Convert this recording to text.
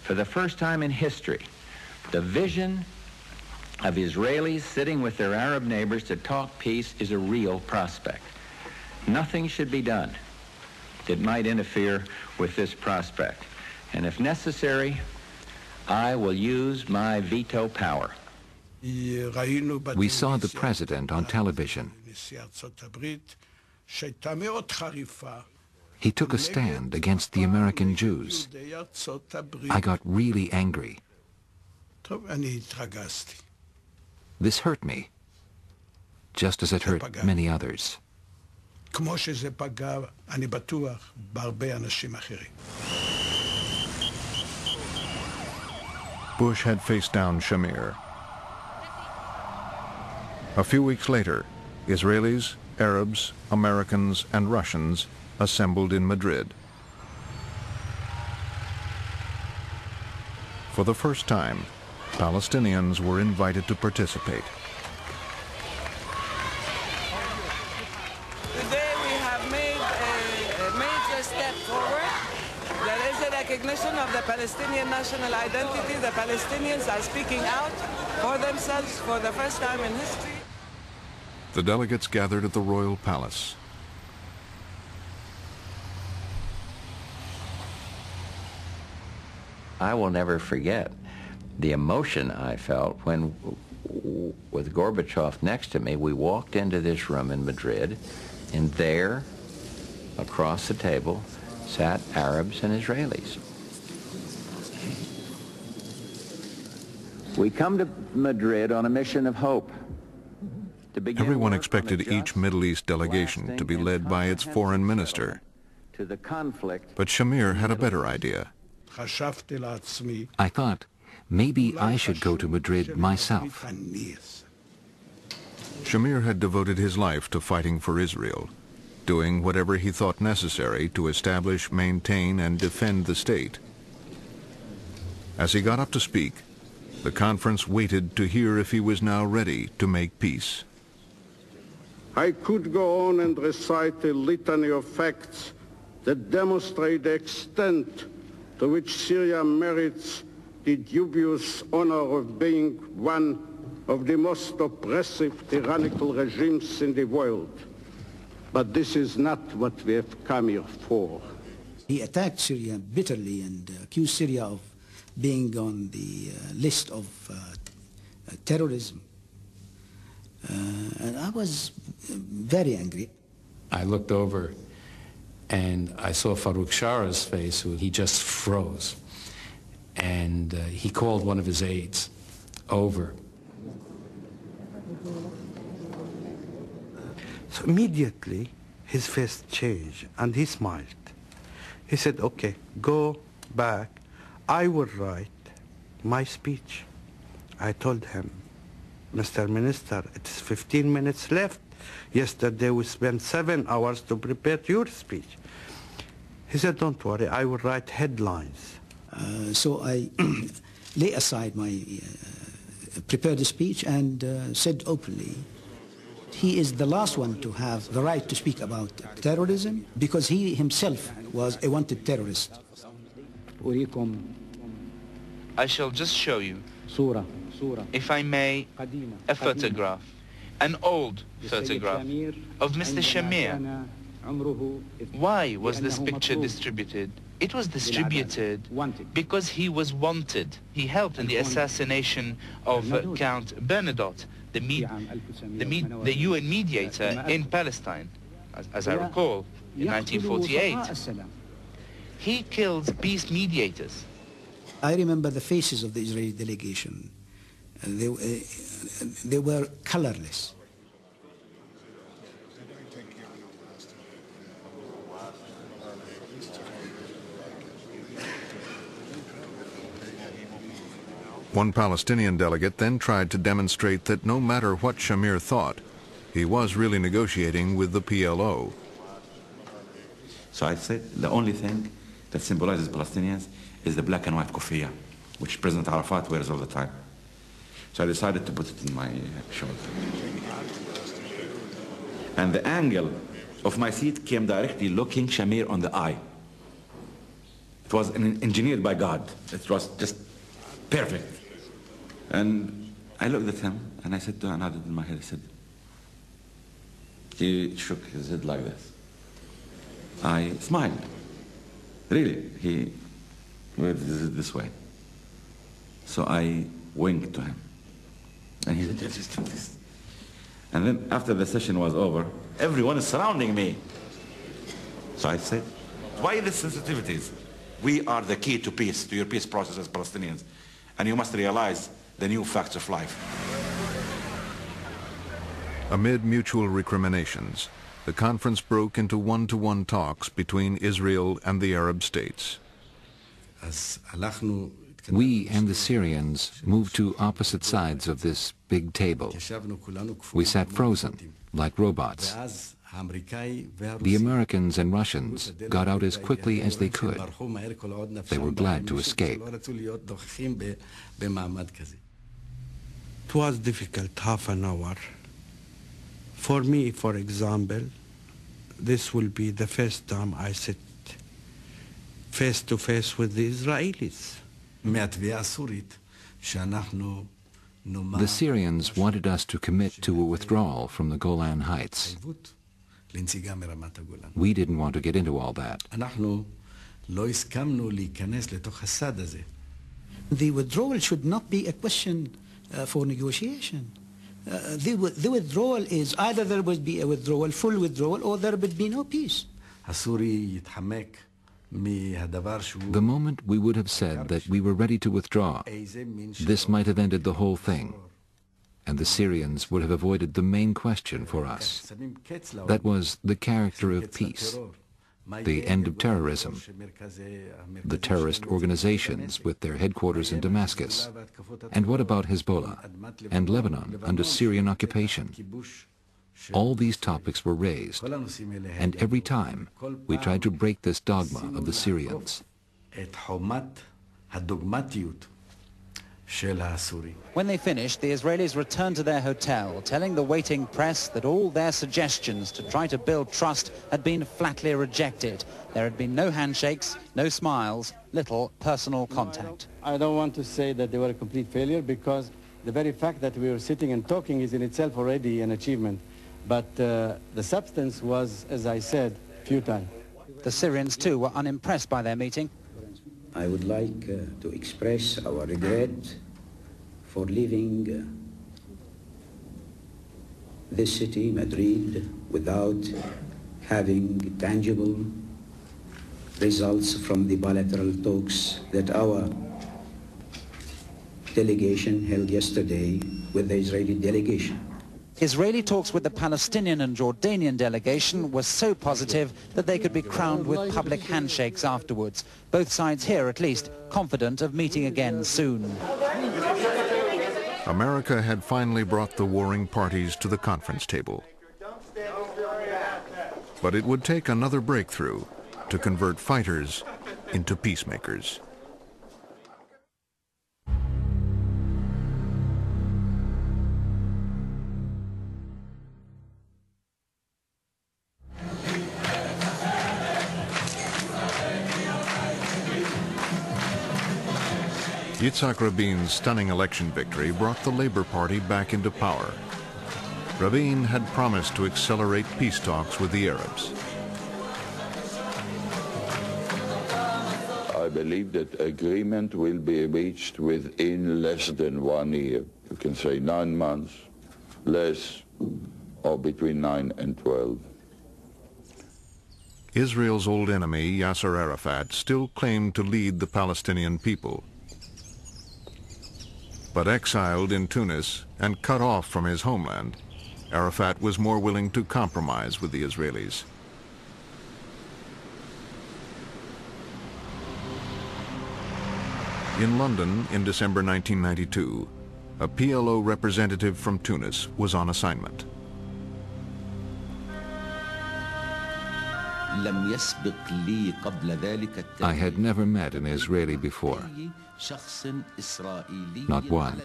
For the first time in history, the vision of Israelis sitting with their Arab neighbors to talk peace is a real prospect. Nothing should be done that might interfere with this prospect. And if necessary, I will use my veto power. We saw the president on television. He took a stand against the American Jews. I got really angry. This hurt me, just as it hurt many others. Bush had faced down Shamir. A few weeks later, Israelis, Arabs, Americans, and Russians assembled in Madrid. For the first time, Palestinians were invited to participate. Today we have made a major step forward. There is a recognition of the Palestinian national identity. The Palestinians are speaking out for themselves for the first time in history. The delegates gathered at the Royal Palace. I will never forget the emotion I felt when, with Gorbachev next to me, we walked into this room in Madrid, and there, across the table, sat Arabs and Israelis. We come to Madrid on a mission of hope. Everyone expected each Middle East delegation to be led by its foreign minister. But Shamir had a better idea. I thought, maybe I should go to Madrid myself. Shamir had devoted his life to fighting for Israel, doing whatever he thought necessary to establish, maintain, and defend the state. As he got up to speak, the conference waited to hear if he was now ready to make peace. I could go on and recite a litany of facts that demonstrate the extent to which Syria merits the dubious honor of being one of the most oppressive, tyrannical regimes in the world. But this is not what we have come here for. He attacked Syria bitterly and accused Syria of being on the list of terrorism. And I was very angry. I looked over and I saw Farouk Shara's face, he just froze. And he called one of his aides over. So immediately his face changed and he smiled. He said, okay, go back. I will write my speech. I told him, Mr. Minister, it's 15 minutes left. Yesterday we spent 7 hours to prepare your speech. He said, don't worry, I will write headlines. So I lay aside my prepared speech and said openly, he is the last one to have the right to speak about terrorism because he himself was a wanted terrorist. I shall just show you, if I may, a photograph, an old photograph of Mr. Shamir. Why was this picture distributed? It was distributed because he was wanted. He helped in the assassination of Count Bernadotte, the UN mediator in Palestine, as I recall, in 1948. He killed peace mediators. I remember the faces of the Israeli delegation. They were colorless. One Palestinian delegate then tried to demonstrate that no matter what Shamir thought, he was really negotiating with the PLO. So I said the only thing that symbolizes Palestinians is the black and white kufiya, which President Arafat wears all the time. So I decided to put it in my shoulder. And the angle of my seat came directly looking Shamir on the eye. It was engineered by God. It was just perfect. And I looked at him and I said to him, I nodded in my head, I said, he shook his head like this. I smiled. Really, he went this way. So I winked to him. And he said, just do this. And then after the session was over, everyone is surrounding me. So I said, why the sensitivities? We are the key to peace, to your peace process as Palestinians. And you must realize the new facts of life. Amid mutual recriminations, the conference broke into one-to-one talks between Israel and the Arab states. We and the Syrians moved to opposite sides of this big table. We sat frozen, like robots. The Americans and Russians got out as quickly as they could. They were glad to escape. It was difficult, half an hour. For me, for example, this will be the first time I sit face to face with the Israelis. The Syrians wanted us to commit to a withdrawal from the Golan Heights. We didn't want to get into all that. The withdrawal should not be a question for negotiation. The withdrawal is either there would be a withdrawal, full withdrawal, or there would be no peace. The moment we would have said that we were ready to withdraw, this might have ended the whole thing, and the Syrians would have avoided the main question for us. That was the character of peace, the end of terrorism, the terrorist organizations with their headquarters in Damascus, and what about Hezbollah and Lebanon under Syrian occupation? All these topics were raised, and every time we tried to break this dogma of the Syrians. When they finished, the Israelis returned to their hotel, telling the waiting press that all their suggestions to try to build trust had been flatly rejected. There had been no handshakes, no smiles, little personal contact. I don't want to say that they were a complete failure, because the very fact that we were sitting and talking is in itself already an achievement. But the substance was, as I said, futile. The Syrians, too, were unimpressed by their meeting. I would like to express our regret for leaving this city, Madrid, without having tangible results from the bilateral talks that our delegation held yesterday with the Israeli delegation. Israeli talks with the Palestinian and Jordanian delegation were so positive that they could be crowned with public handshakes afterwards. Both sides here, at least, confident of meeting again soon. America had finally brought the warring parties to the conference table. But it would take another breakthrough to convert fighters into peacemakers. Yitzhak Rabin's stunning election victory brought the Labor Party back into power. Rabin had promised to accelerate peace talks with the Arabs. I believe that agreement will be reached within less than 1 year. You can say 9 months, less, or between 9 and 12. Israel's old enemy, Yasser Arafat, still claimed to lead the Palestinian people. But exiled in Tunis and cut off from his homeland, Arafat was more willing to compromise with the Israelis. In London in December 1992, a PLO representative from Tunis was on assignment. I had never met an Israeli before, not one.